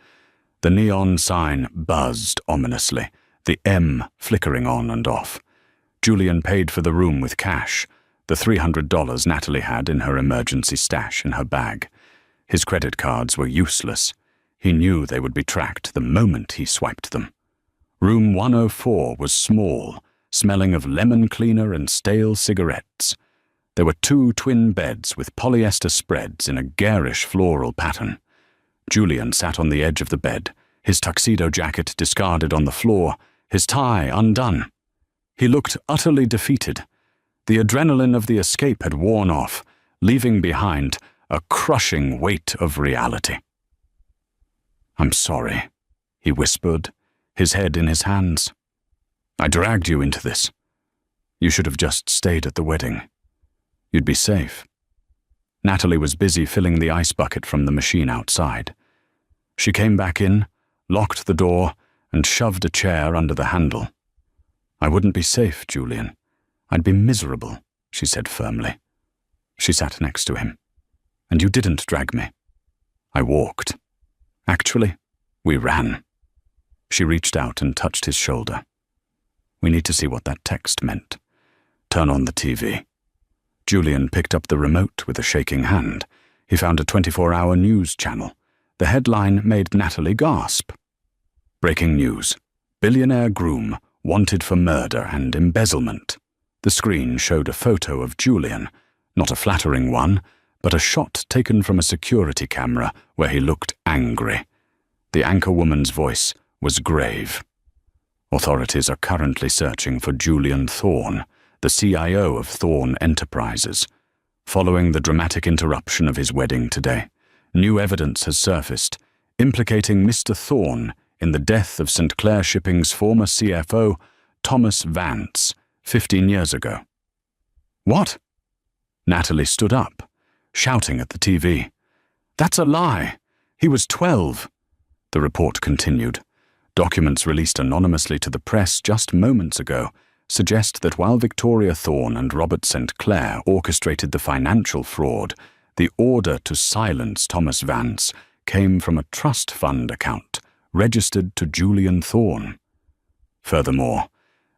The neon sign buzzed ominously, the M flickering on and off. Julian paid for the room with cash, the $300 Natalie had in her emergency stash in her bag. His credit cards were useless. He knew they would be tracked the moment he swiped them. Room 104 was small, smelling of lemon cleaner and stale cigarettes. There were 2 twin beds with polyester spreads in a garish floral pattern. Julian sat on the edge of the bed, his tuxedo jacket discarded on the floor, his tie undone. He looked utterly defeated. The adrenaline of the escape had worn off, leaving behind a crushing weight of reality. "I'm sorry," he whispered, his head in his hands. "I dragged you into this. You should have just stayed at the wedding. You'd be safe." Natalie was busy filling the ice bucket from the machine outside. She came back in, locked the door, and shoved a chair under the handle. "I wouldn't be safe, Julian. I'd be miserable," she said firmly. She sat next to him. "And you didn't drag me. I walked. Actually, we ran." She reached out and touched his shoulder. "We need to see what that text meant. Turn on the TV." Julian picked up the remote with a shaking hand. He found a 24-hour news channel. The headline made Natalie gasp. "Breaking news. Billionaire Groom wanted for murder and embezzlement." The screen showed a photo of Julian, not a flattering one, but a shot taken from a security camera where he looked angry. The anchorwoman's voice was grave. "Authorities are currently searching for Julian Thorne, the CIO of Thorne Enterprises. Following the dramatic interruption of his wedding today, new evidence has surfaced, implicating Mr. Thorne in the death of St. Clair Shipping's former CFO, Thomas Vance, 15 years ago." "What?" Natalie stood up, shouting at the TV. "That's a lie! He was 12. The report continued. Documents released anonymously to the press just moments ago suggest that while Victoria Thorne and Robert St. Clair orchestrated the financial fraud, the order to silence Thomas Vance came from a trust fund account registered to Julian Thorne. Furthermore,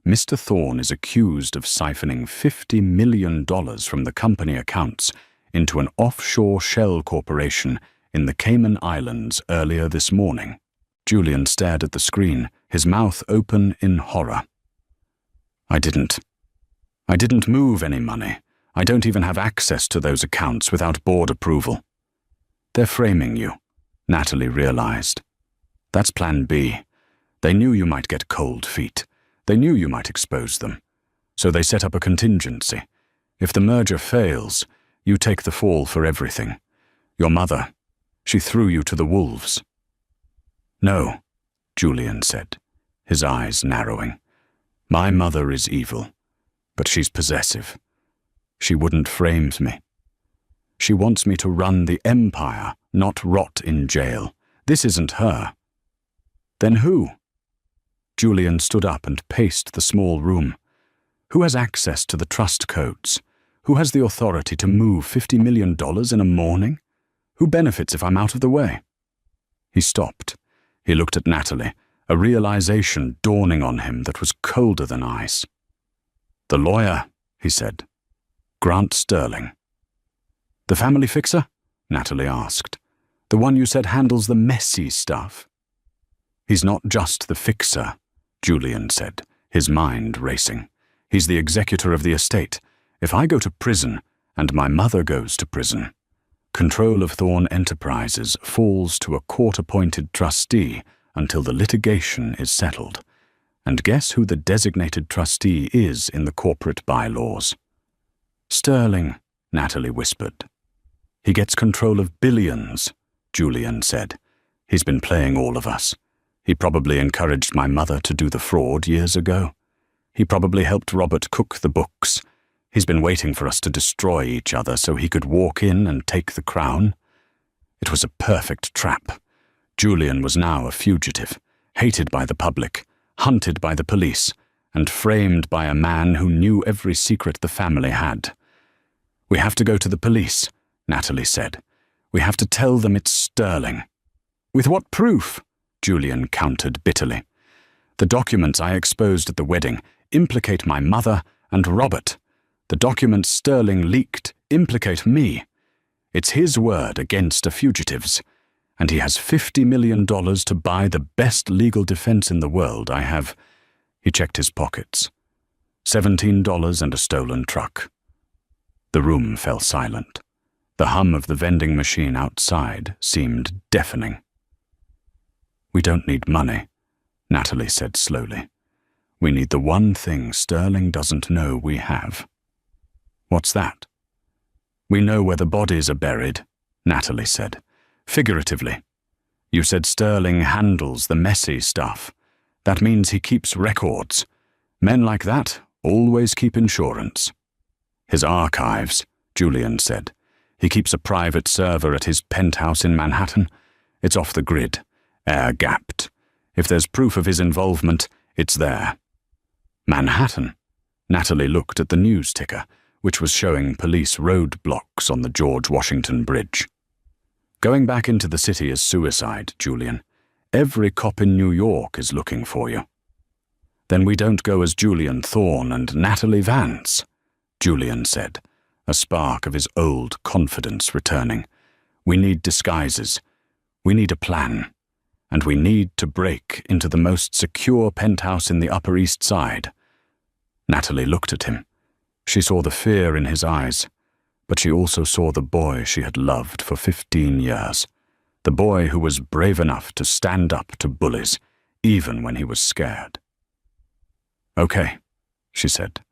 Mr. Thorne is accused of siphoning $50 million from the company accounts into an offshore shell corporation in the Cayman Islands earlier this morning. Julian stared at the screen, his mouth open in horror. I didn't move any money. I don't even have access to those accounts without board approval." "They're framing you," Natalie realized. "That's plan B. They knew you might get cold feet. They knew you might expose them. So they set up a contingency. If the merger fails, you take the fall for everything. Your mother, she threw you to the wolves." "No," Julian said, his eyes narrowing. "My mother is evil, but she's possessive. She wouldn't frame me. She wants me to run the empire, not rot in jail. This isn't her." "Then who?" Julian stood up and paced the small room. "Who has access to the trust codes? Who has the authority to move $50 million in a morning? Who benefits if I'm out of the way?" He stopped. He looked at Natalie, a realization dawning on him that was colder than ice. "The lawyer," he said. "Grant Sterling." "The family fixer?" Natalie asked. "The one you said handles the messy stuff?" "He's not just the fixer," Julian said, his mind racing. "He's the executor of the estate. If I go to prison, and my mother goes to prison, control of Thorne Enterprises falls to a court-appointed trustee until the litigation is settled. And guess who the designated trustee is in the corporate bylaws?" "Sterling," Natalie whispered. "He gets control of billions," Julian said. "He's been playing all of us. He probably encouraged my mother to do the fraud years ago. He probably helped Robert cook the books. He's been waiting for us to destroy each other so he could walk in and take the crown. It was a perfect trap. Julian was now a fugitive, hated by the public, hunted by the police, and framed by a man who knew every secret the family had. "We have to go to the police," Natalie said. "We have to tell them it's Sterling." "With what proof?" Julian countered bitterly. "The documents I exposed at the wedding implicate my mother and Robert. The documents Sterling leaked implicate me. It's his word against a fugitive's, and he has $50 million to buy the best legal defense in the world. I have—" He checked his pockets. $17 and a stolen truck. The room fell silent. The hum of the vending machine outside seemed deafening. "We don't need money," Natalie said slowly. "We need the one thing Sterling doesn't know we have." "What's that?" "We know where the bodies are buried," Natalie said. "Figuratively. You said Sterling handles the messy stuff. That means he keeps records. Men like that always keep insurance." "His archives," Julian said. "He keeps a private server at his penthouse in Manhattan. It's off the grid, air-gapped. If there's proof of his involvement, it's there." Manhattan? Natalie looked at the news ticker, which was showing police roadblocks on the George Washington Bridge. "Going back into the city is suicide, Julian. Every cop in New York is looking for you." "Then we don't go as Julian Thorne and Natalie Vance," Julian said, a spark of his old confidence returning. "We need disguises. We need a plan. And we need to break into the most secure penthouse in the Upper East Side." Natalie looked at him. She saw the fear in his eyes, but she also saw the boy she had loved for 15 years. The boy who was brave enough to stand up to bullies, even when he was scared. "Okay," she said.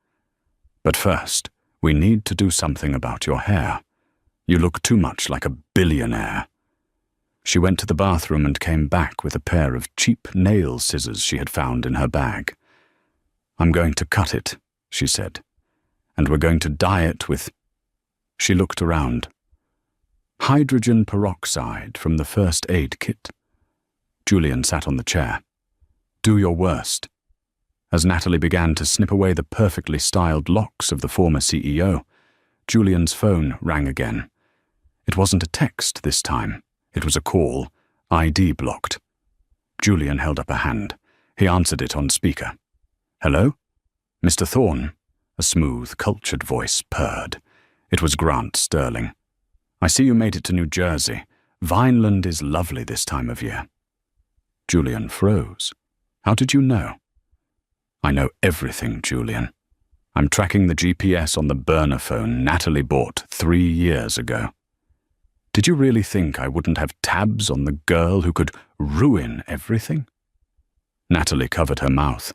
"But first, we need to do something about your hair. You look too much like a billionaire." She went to the bathroom and came back with a pair of cheap nail scissors she had found in her bag. "I'm going to cut it," she said. "And we're going to dye it with—" She looked around. "Hydrogen peroxide from the first aid kit." Julian sat on the chair. "Do your worst." As Natalie began to snip away the perfectly styled locks of the former CEO, Julian's phone rang again. It wasn't a text this time. It was a call, ID blocked. Julian held up a hand. He answered it on speaker. "Hello? Mr. Thorne?" A smooth, cultured voice purred. It was Grant Sterling. "I see you made it to New Jersey. Vineland is lovely this time of year." Julian froze. "How did you know?" "I know everything, Julian. I'm tracking the GPS on the burner phone Natalie bought 3 years ago." "Did you really think I wouldn't have tabs on the girl who could ruin everything?" Natalie covered her mouth.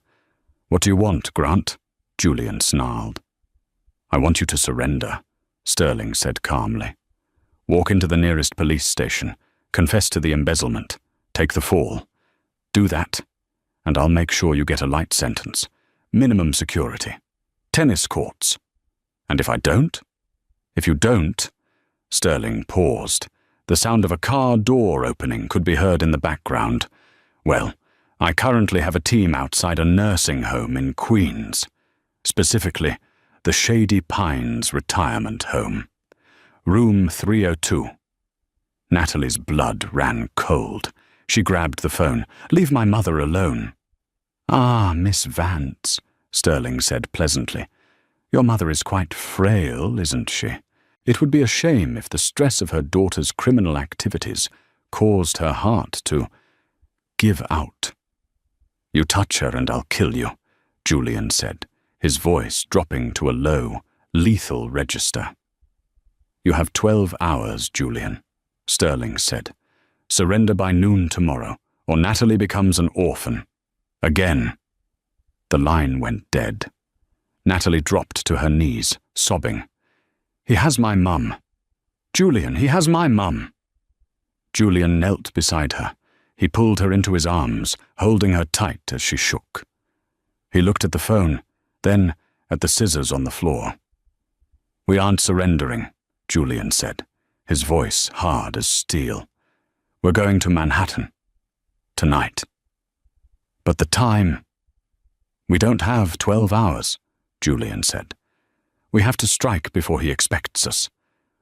"What do you want, Grant?" Julian snarled. "I want you to surrender," Sterling said calmly. "Walk into the nearest police station, confess to the embezzlement, take the fall. Do that, and I'll make sure you get a light sentence, minimum security, tennis courts. And if I don't? If you don't—" Sterling paused. The sound of a car door opening could be heard in the background. "Well, I currently have a team outside a nursing home in Queens. Specifically, the Shady Pines Retirement Home. Room 302. Natalie's blood ran cold. She grabbed the phone. "Leave my mother alone." "Ah, Miss Vance," Sterling said pleasantly. "Your mother is quite frail, isn't she? It would be a shame if the stress of her daughter's criminal activities caused her heart to give out." "You touch her and I'll kill you," Julian said, his voice dropping to a low, lethal register. "You have 12 hours, Julian," Sterling said. "Surrender by noon tomorrow, or Natalie becomes an orphan. Again." The line went dead. Natalie dropped to her knees, sobbing. "He has my mum. Julian, he has my mum." Julian knelt beside her. He pulled her into his arms, holding her tight as she shook. He looked at the phone, then at the scissors on the floor. "We aren't surrendering," Julian said, his voice hard as steel. "We're going to Manhattan. Tonight. But the time—" "We don't have 12 hours, Julian said. "We have to strike before he expects us.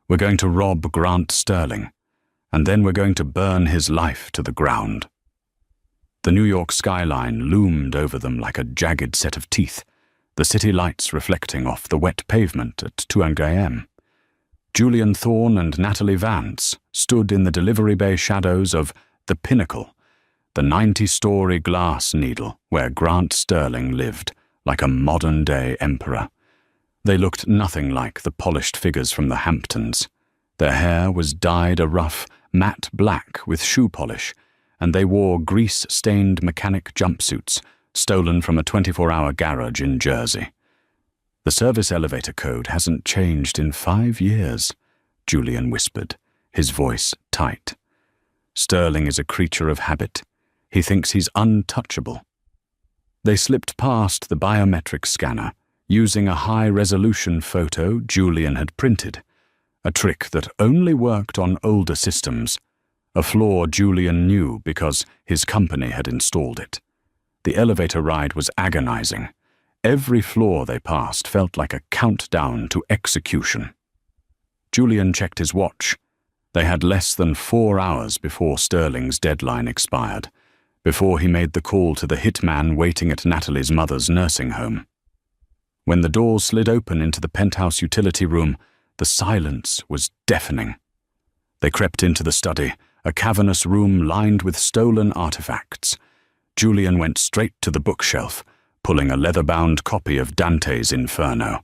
We're going to rob Grant Sterling, and then we're going to burn his life to the ground." The New York skyline loomed over them like a jagged set of teeth, the city lights reflecting off the wet pavement at 2 a.m. Julian Thorne and Natalie Vance stood in the delivery bay shadows of the Pinnacle, the 90-story glass needle where Grant Sterling lived, like a modern-day emperor. They looked nothing like the polished figures from the Hamptons. Their hair was dyed a rough, matte black with shoe polish, and they wore grease-stained mechanic jumpsuits stolen from a 24-hour garage in Jersey. "The service elevator code hasn't changed in 5 years," Julian whispered, his voice tight. "Sterling is a creature of habit. He thinks he's untouchable." They slipped past the biometric scanner, using a high-resolution photo Julian had printed, a trick that only worked on older systems, a flaw Julian knew because his company had installed it. The elevator ride was agonizing. Every floor they passed felt like a countdown to execution. Julian checked his watch. They had less than 4 hours before Sterling's deadline expired, before he made the call to the hitman waiting at Natalie's mother's nursing home. When the doors slid open into the penthouse utility room, the silence was deafening. They crept into the study, a cavernous room lined with stolen artifacts. Julian went straight to the bookshelf, pulling a leather-bound copy of Dante's Inferno.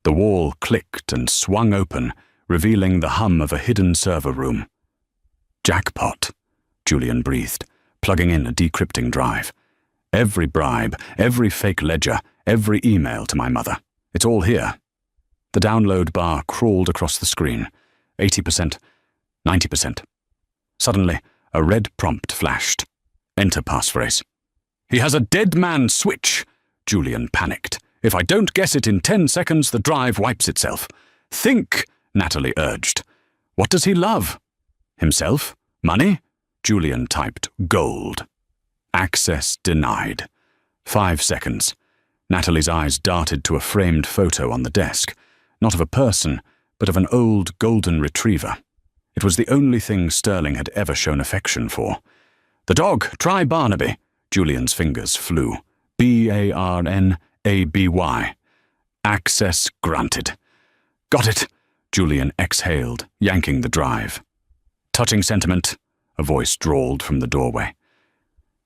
The wall clicked and swung open, revealing the hum of a hidden server room. "Jackpot," Julian breathed, plugging in a decrypting drive. "Every bribe, every fake ledger, every email to my mother. It's all here." The download bar crawled across the screen. 80%, 90%. Suddenly, a red prompt flashed. "Enter passphrase." "He has a dead man switch," Julian panicked. "If I don't guess it in 10 seconds, the drive wipes itself." "Think," Natalie urged. "What does he love?" "Himself? Money?" Julian typed gold. Access denied. 5 seconds. Natalie's eyes darted to a framed photo on the desk, not of a person, but of an old golden retriever. It was the only thing Sterling had ever shown affection for. "The dog, try Barnaby." Julian's fingers flew. Barnaby. Access granted. "Got it," Julian exhaled, yanking the drive. "Touching sentiment," a voice drawled from the doorway.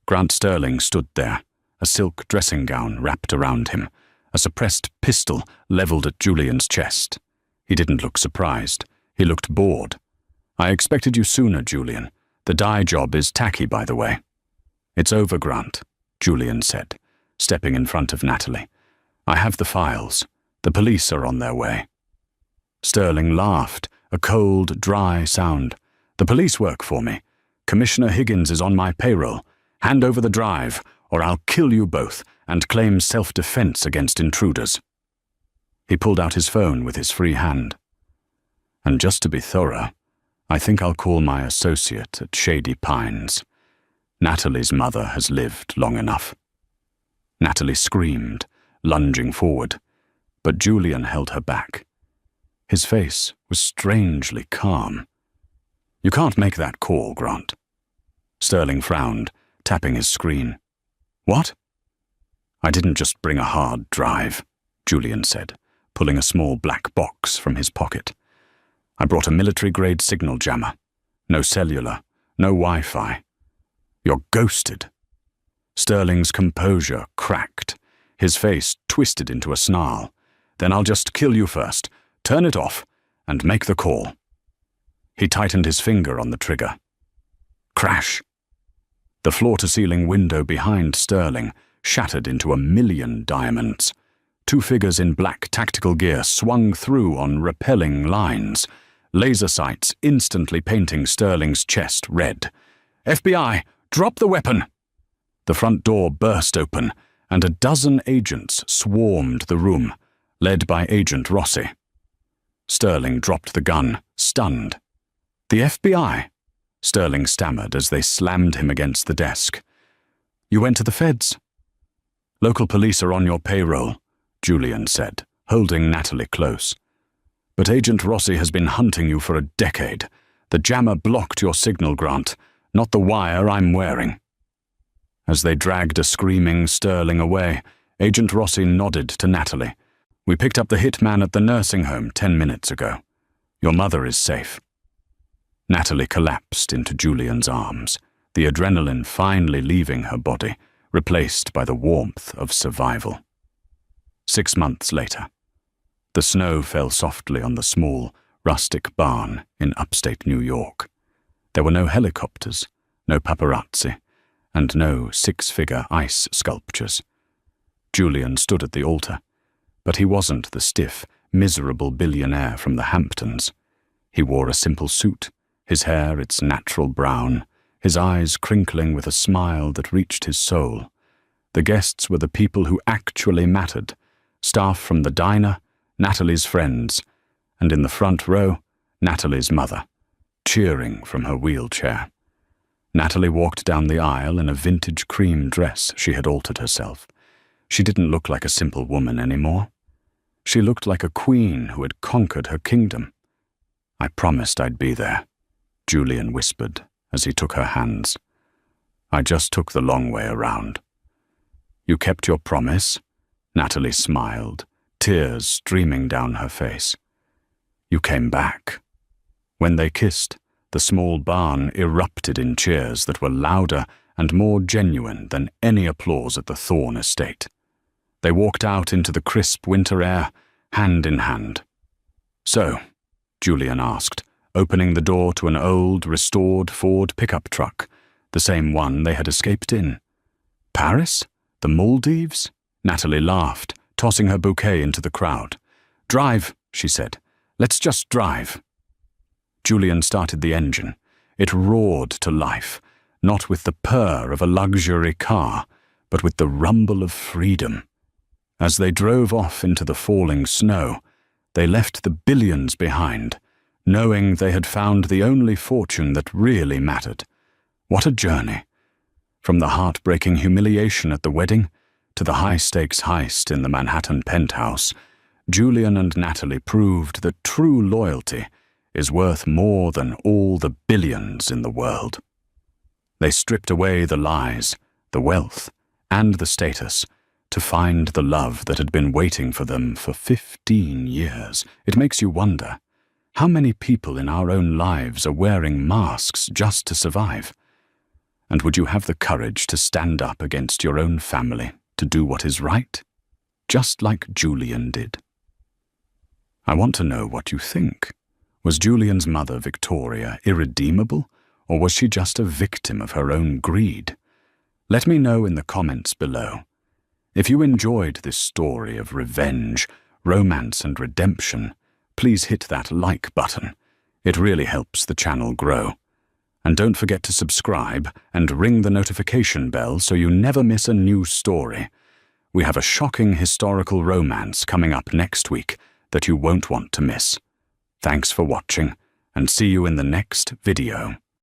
Grant Sterling stood there, a silk dressing gown wrapped around him, a suppressed pistol leveled at Julian's chest. He didn't look surprised. He looked bored. "I expected you sooner, Julian. The dye job is tacky, by the way." "It's over, Grant," Julian said, stepping in front of Natalie. "I have the files. The police are on their way." Sterling laughed, a cold, dry sound. "The police work for me. Commissioner Higgins is on my payroll. Hand over the drive, or I'll kill you both and claim self-defense against intruders." He pulled out his phone with his free hand. "And just to be thorough, I think I'll call my associate at Shady Pines. Natalie's mother has lived long enough." Natalie screamed, lunging forward, but Julian held her back. His face was strangely calm. "You can't make that call, Grant." Sterling frowned, tapping his screen. "What?" "I didn't just bring a hard drive," Julian said, pulling a small black box from his pocket. "I brought a military-grade signal jammer. No cellular, no Wi-Fi. You're ghosted." Sterling's composure cracked. His face twisted into a snarl. "Then I'll just kill you first, turn it off, and make the call." He tightened his finger on the trigger. Crash. The floor-to-ceiling window behind Sterling shattered into 1,000,000 diamonds. 2 figures in black tactical gear swung through on repelling lines, laser sights instantly painting Sterling's chest red. "FBI, drop the weapon!" The front door burst open, and a dozen agents swarmed the room, led by Agent Rossi. Sterling dropped the gun, stunned. "The FBI?" Sterling stammered as they slammed him against the desk. "You went to the feds?" Local police are on your payroll, Julian said, holding Natalie close. But Agent Rossi has been hunting you for a decade. The jammer blocked your signal, Grant, not the wire I'm wearing. As they dragged a screaming Sterling away, Agent Rossi nodded to Natalie. We picked up the hitman at the nursing home 10 minutes ago. Your mother is safe. Natalie collapsed into Julian's arms, the adrenaline finally leaving her body, replaced by the warmth of survival. 6 months later, the snow fell softly on the small, rustic barn in upstate New York. There were no helicopters, no paparazzi, and no 6-figure ice sculptures. Julian stood at the altar, but he wasn't the stiff, miserable billionaire from the Hamptons. He wore a simple suit, his hair its natural brown, his eyes crinkling with a smile that reached his soul. The guests were the people who actually mattered, staff from the diner, Natalie's friends, and in the front row, Natalie's mother, cheering from her wheelchair. Natalie walked down the aisle in a vintage cream dress she had altered herself. She didn't look like a simple woman anymore. She looked like a queen who had conquered her kingdom. I promised I'd be there, Julian whispered as he took her hands. I just took the long way around. You kept your promise? Natalie smiled, tears streaming down her face. You came back. When they kissed, the small barn erupted in cheers that were louder and more genuine than any applause at the Thorne estate. They walked out into the crisp winter air, hand in hand. So, Julian asked, opening the door to an old, restored Ford pickup truck, the same one they had escaped in. Paris? The Maldives? Natalie laughed, tossing her bouquet into the crowd. Drive, she said. Let's just drive. Julian started the engine. It roared to life, not with the purr of a luxury car, but with the rumble of freedom. As they drove off into the falling snow, they left the billions behind, knowing they had found the only fortune that really mattered. What a journey! From the heartbreaking humiliation at the wedding to the high-stakes heist in the Manhattan penthouse, Julian and Natalie proved that true loyalty is worth more than all the billions in the world. They stripped away the lies, the wealth, and the status to find the love that had been waiting for them for 15 years. It makes you wonder, how many people in our own lives are wearing masks just to survive? And would you have the courage to stand up against your own family to do what is right? Just like Julian did. I want to know what you think. Was Julian's mother, Victoria, irredeemable, or was she just a victim of her own greed? Let me know in the comments below. If you enjoyed this story of revenge, romance and redemption, please hit that like button. It really helps the channel grow. And don't forget to subscribe and ring the notification bell so you never miss a new story. We have a shocking historical romance coming up next week that you won't want to miss. Thanks for watching, and see you in the next video.